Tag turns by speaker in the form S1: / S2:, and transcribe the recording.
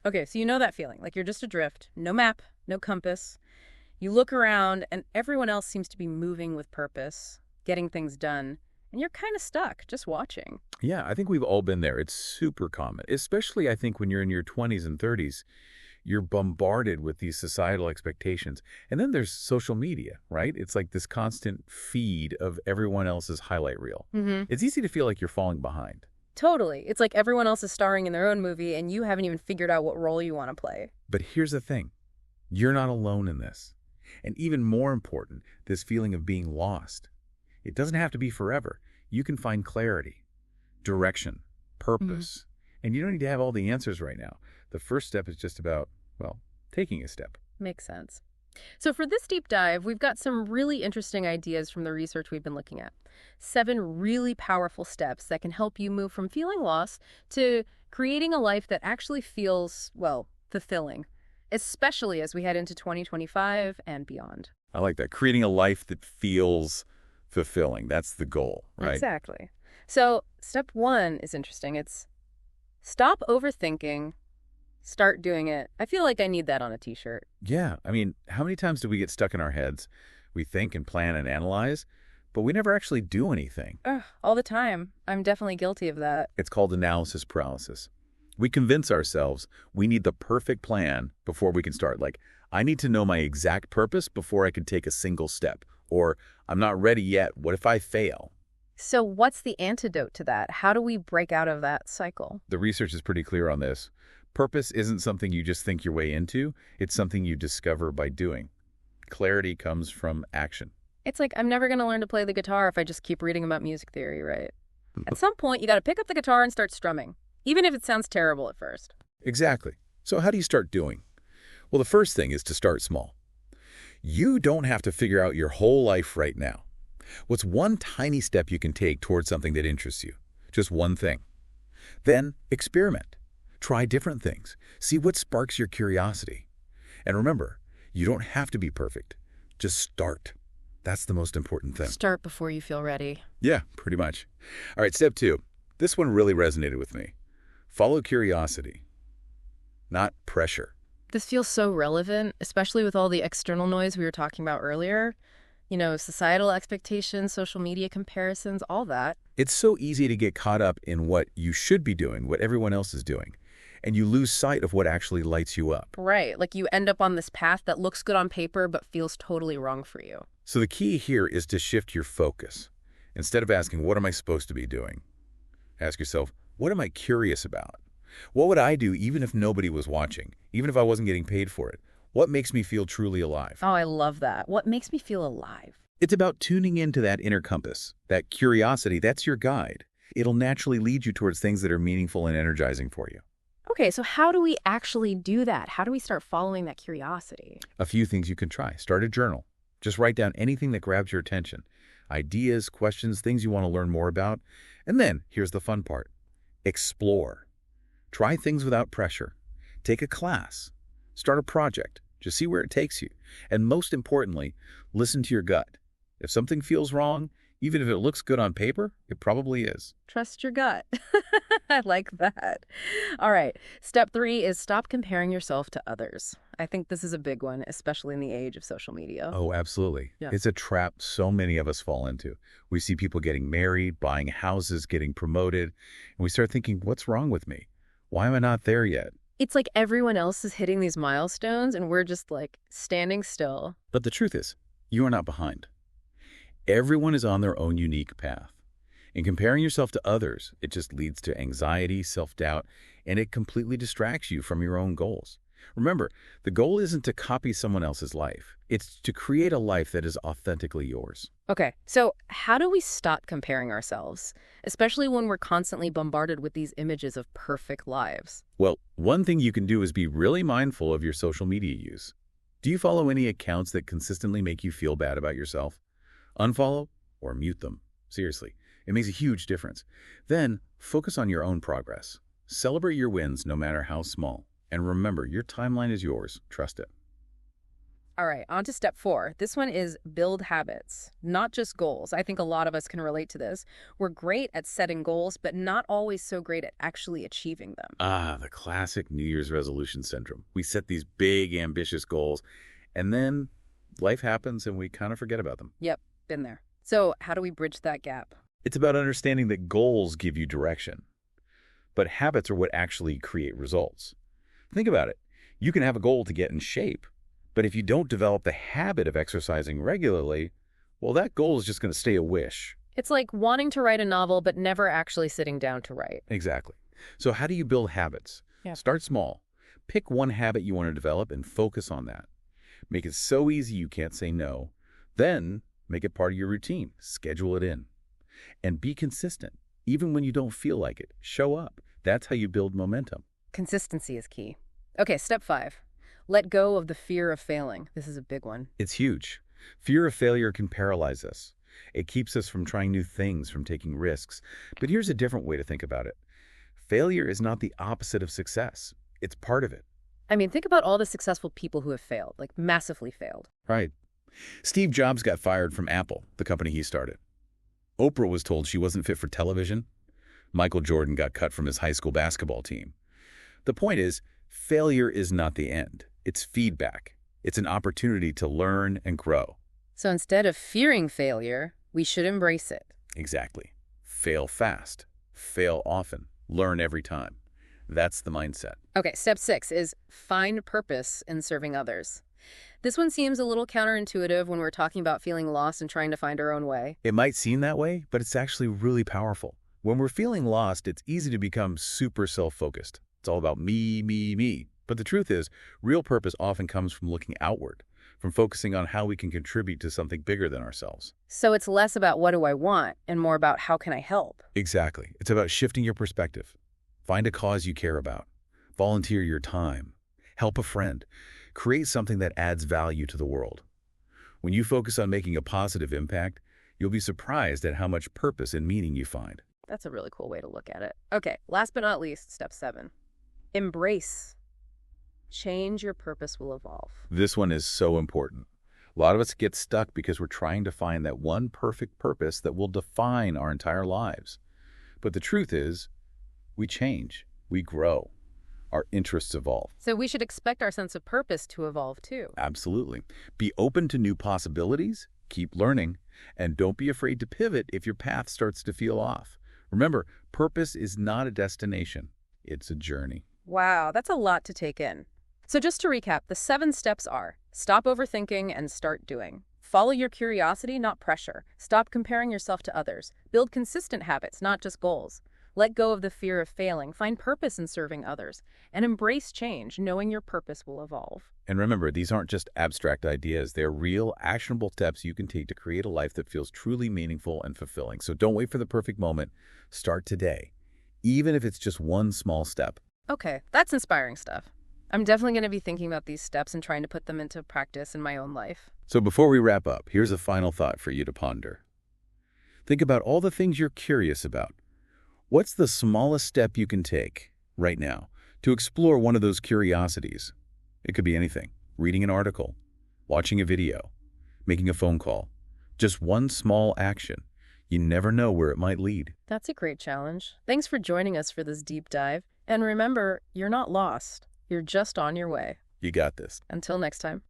S1: Okay, so you know that feeling, like you're just adrift, no map, no compass. You look around and everyone else seems to be moving with purpose, getting things done, and you're kind of stuck just watching.
S2: Yeah, I think we've all been there. It's super common, especially I think when you're in your 20s and 30s. You're bombarded with these societal expectations. And then there's social media, right? It's like this constant feed of everyone else's highlight reel. It's easy to feel like you're falling behind.
S1: Totally. It's like everyone else is starring in their own movie and you haven't even figured out what role you want to play.
S2: But here's the thing. You're not alone in this. And even more important, this feeling of being lost. It doesn't have to be forever. You can find clarity, direction, purpose. And you don't need to have all the answers right now. The first step is just about, well, taking a step.
S1: Makes sense. So for this deep dive, we've got some really interesting ideas from the research we've been looking at. 7 really powerful steps that can help you move from feeling lost to creating a life that actually feels, well, fulfilling, especially as we head into 2025 and beyond.
S2: I like that. Creating a life that feels fulfilling. That's the goal, right?
S1: Exactly. So step 1 is interesting. It's stop overthinking. Start doing it. I feel like I need that on a t-shirt.
S2: Yeah. I mean, how many times do we get stuck in our heads? We think and plan and analyze, but we never actually do anything.
S1: Ugh, all the time. I'm definitely guilty of that.
S2: It's called analysis paralysis. We convince ourselves we need the perfect plan before we can start. Like, I need to know my exact purpose before I can take a single step. Or, I'm not ready yet. What if I fail?
S1: So what's the antidote to that? How do we break out of that cycle?
S2: The research is pretty clear on this. Purpose isn't something you just think your way into. It's something you discover by doing. Clarity comes from action.
S1: It's like I'm never going to learn to play the guitar if I just keep reading about music theory, right? At some point, you got to pick up the guitar and start strumming, even if it sounds terrible at first.
S2: Exactly. So how do you start doing? Well, the first thing is to start small. You don't have to figure out your whole life right now. What's one tiny step you can take towards something that interests you? Just one thing. Then experiment. Try different things. See what sparks your curiosity. And remember, you don't have to be perfect. Just start. That's the most important thing.
S1: Start before you feel ready.
S2: Yeah, pretty much. All right, step 2. This one really resonated with me. Follow curiosity, not pressure.
S1: This feels so relevant, especially with all the external noise we were talking about earlier. You know, societal expectations, social media comparisons, all that.
S2: It's so easy to get caught up in what you should be doing, what everyone else is doing, and you lose sight of what actually lights you up.
S1: Right, like you end up on this path that looks good on paper but feels totally wrong for you.
S2: So the key here is to shift your focus. Instead of asking, what am I supposed to be doing? Ask yourself, what am I curious about? What would I do even if nobody was watching, even if I wasn't getting paid for it? What makes me feel truly alive?
S1: Oh, I love that. What makes me feel alive?
S2: It's about tuning into that inner compass, that curiosity. That's your guide. It'll naturally lead you towards things that are meaningful and energizing for you.
S1: Okay, so how do we actually do that? How do we start following that curiosity?
S2: A few things you can try. Start a journal. Just write down anything that grabs your attention. Ideas, questions, things you want to learn more about. And then, here's the fun part. Explore. Try things without pressure. Take a class. Start a project. Just see where it takes you. And most importantly, listen to your gut. If something feels wrong, even if it looks good on paper, it probably is.
S1: Trust your gut. I like that. All right. Step 3 is stop comparing yourself to others. I think this is a big one, especially in the age of social media.
S2: Oh, absolutely.
S1: Yeah.
S2: It's a trap so many of us fall into. We see people getting married, buying houses, getting promoted, and we start thinking, what's wrong with me? Why am I not there yet?
S1: It's like everyone else is hitting these milestones and we're just like standing still.
S2: But the truth is, you are not behind. Everyone is on their own unique path. In comparing yourself to others, it just leads to anxiety, self-doubt, and it completely distracts you from your own goals. Remember, the goal isn't to copy someone else's life. It's to create a life that is authentically yours.
S1: Okay, so how do we stop comparing ourselves, especially when we're constantly bombarded with these images of perfect lives?
S2: Well, one thing you can do is be really mindful of your social media use. Do you follow any accounts that consistently make you feel bad about yourself? Unfollow or mute them. Seriously, it makes a huge difference. Then, focus on your own progress. Celebrate your wins no matter how small. And remember, your timeline is yours. Trust it.
S1: All right, on to step 4. This one is build habits, not just goals. I think a lot of us can relate to this. We're great at setting goals, but not always so great at actually achieving them.
S2: Ah, the classic New Year's resolution syndrome. We set these big, ambitious goals, and then life happens and we kind of forget about them.
S1: Yep, been there. So how do we bridge that gap?
S2: It's about understanding that goals give you direction, but habits are what actually create results. Think about it. You can have a goal to get in shape, but if you don't develop the habit of exercising regularly, well, that goal is just going to stay a wish.
S1: It's like wanting to write a novel, but never actually sitting down to write.
S2: Exactly. So how do you build habits?
S1: Yeah.
S2: Start small. Pick one habit you want to develop and focus on that. Make it so easy you can't say no. Then make it part of your routine. Schedule it in. And be consistent. Even when you don't feel like it, show up. That's how you build momentum.
S1: Consistency is key. Okay, step 5. Let go of the fear of failing. This is a big one.
S2: It's huge. Fear of failure can paralyze us. It keeps us from trying new things, from taking risks. But here's a different way to think about it. Failure is not the opposite of success. It's part of it.
S1: I mean, think about all the successful people who have failed, like massively failed.
S2: Right. Steve Jobs got fired from Apple, the company he started. Oprah was told she wasn't fit for television. Michael Jordan got cut from his high school basketball team. The point is, failure is not the end. It's feedback. It's an opportunity to learn and grow.
S1: So instead of fearing failure, we should embrace it.
S2: Exactly. Fail fast. Fail often. Learn every time. That's the mindset.
S1: Okay, step 6 is find purpose in serving others. This one seems a little counterintuitive when we're talking about feeling lost and trying to find our own way.
S2: It might seem that way, but it's actually really powerful. When we're feeling lost, it's easy to become super self-focused. It's all about me, me, me. But the truth is, real purpose often comes from looking outward, from focusing on how we can contribute to something bigger than ourselves.
S1: So it's less about what do I want and more about how can I help?
S2: Exactly. It's about shifting your perspective. Find a cause you care about. Volunteer your time. Help a friend. Create something that adds value to the world. When you focus on making a positive impact, you'll be surprised at how much purpose and meaning you find.
S1: That's a really cool way to look at it. Okay, last but not least, step 7. Embrace. Change. Your purpose will evolve.
S2: This one is so important. A lot of us get stuck because we're trying to find that one perfect purpose that will define our entire lives. But the truth is, we change, we grow, our interests evolve.
S1: So we should expect our sense of purpose to evolve too.
S2: Absolutely. Be open to new possibilities, keep learning, and don't be afraid to pivot if your path starts to feel off. Remember, purpose is not a destination, it's a journey.
S1: Wow, that's a lot to take in. So just to recap, the 7 steps are: stop overthinking and start doing. Follow your curiosity, not pressure. Stop comparing yourself to others. Build consistent habits, not just goals. Let go of the fear of failing. Find purpose in serving others. And embrace change, knowing your purpose will evolve.
S2: And remember, these aren't just abstract ideas. They're real, actionable steps you can take to create a life that feels truly meaningful and fulfilling. So don't wait for the perfect moment. Start today, even if it's just one small step.
S1: Okay, that's inspiring stuff. I'm definitely going to be thinking about these steps and trying to put them into practice in my own life.
S2: So before we wrap up, here's a final thought for you to ponder. Think about all the things you're curious about. What's the smallest step you can take right now to explore one of those curiosities? It could be anything: reading an article, watching a video, making a phone call. Just one small action. You never know where it might lead.
S1: That's a great challenge. Thanks for joining us for this deep dive. And remember, you're not lost. You're just on your way.
S2: You got this.
S1: Until next time.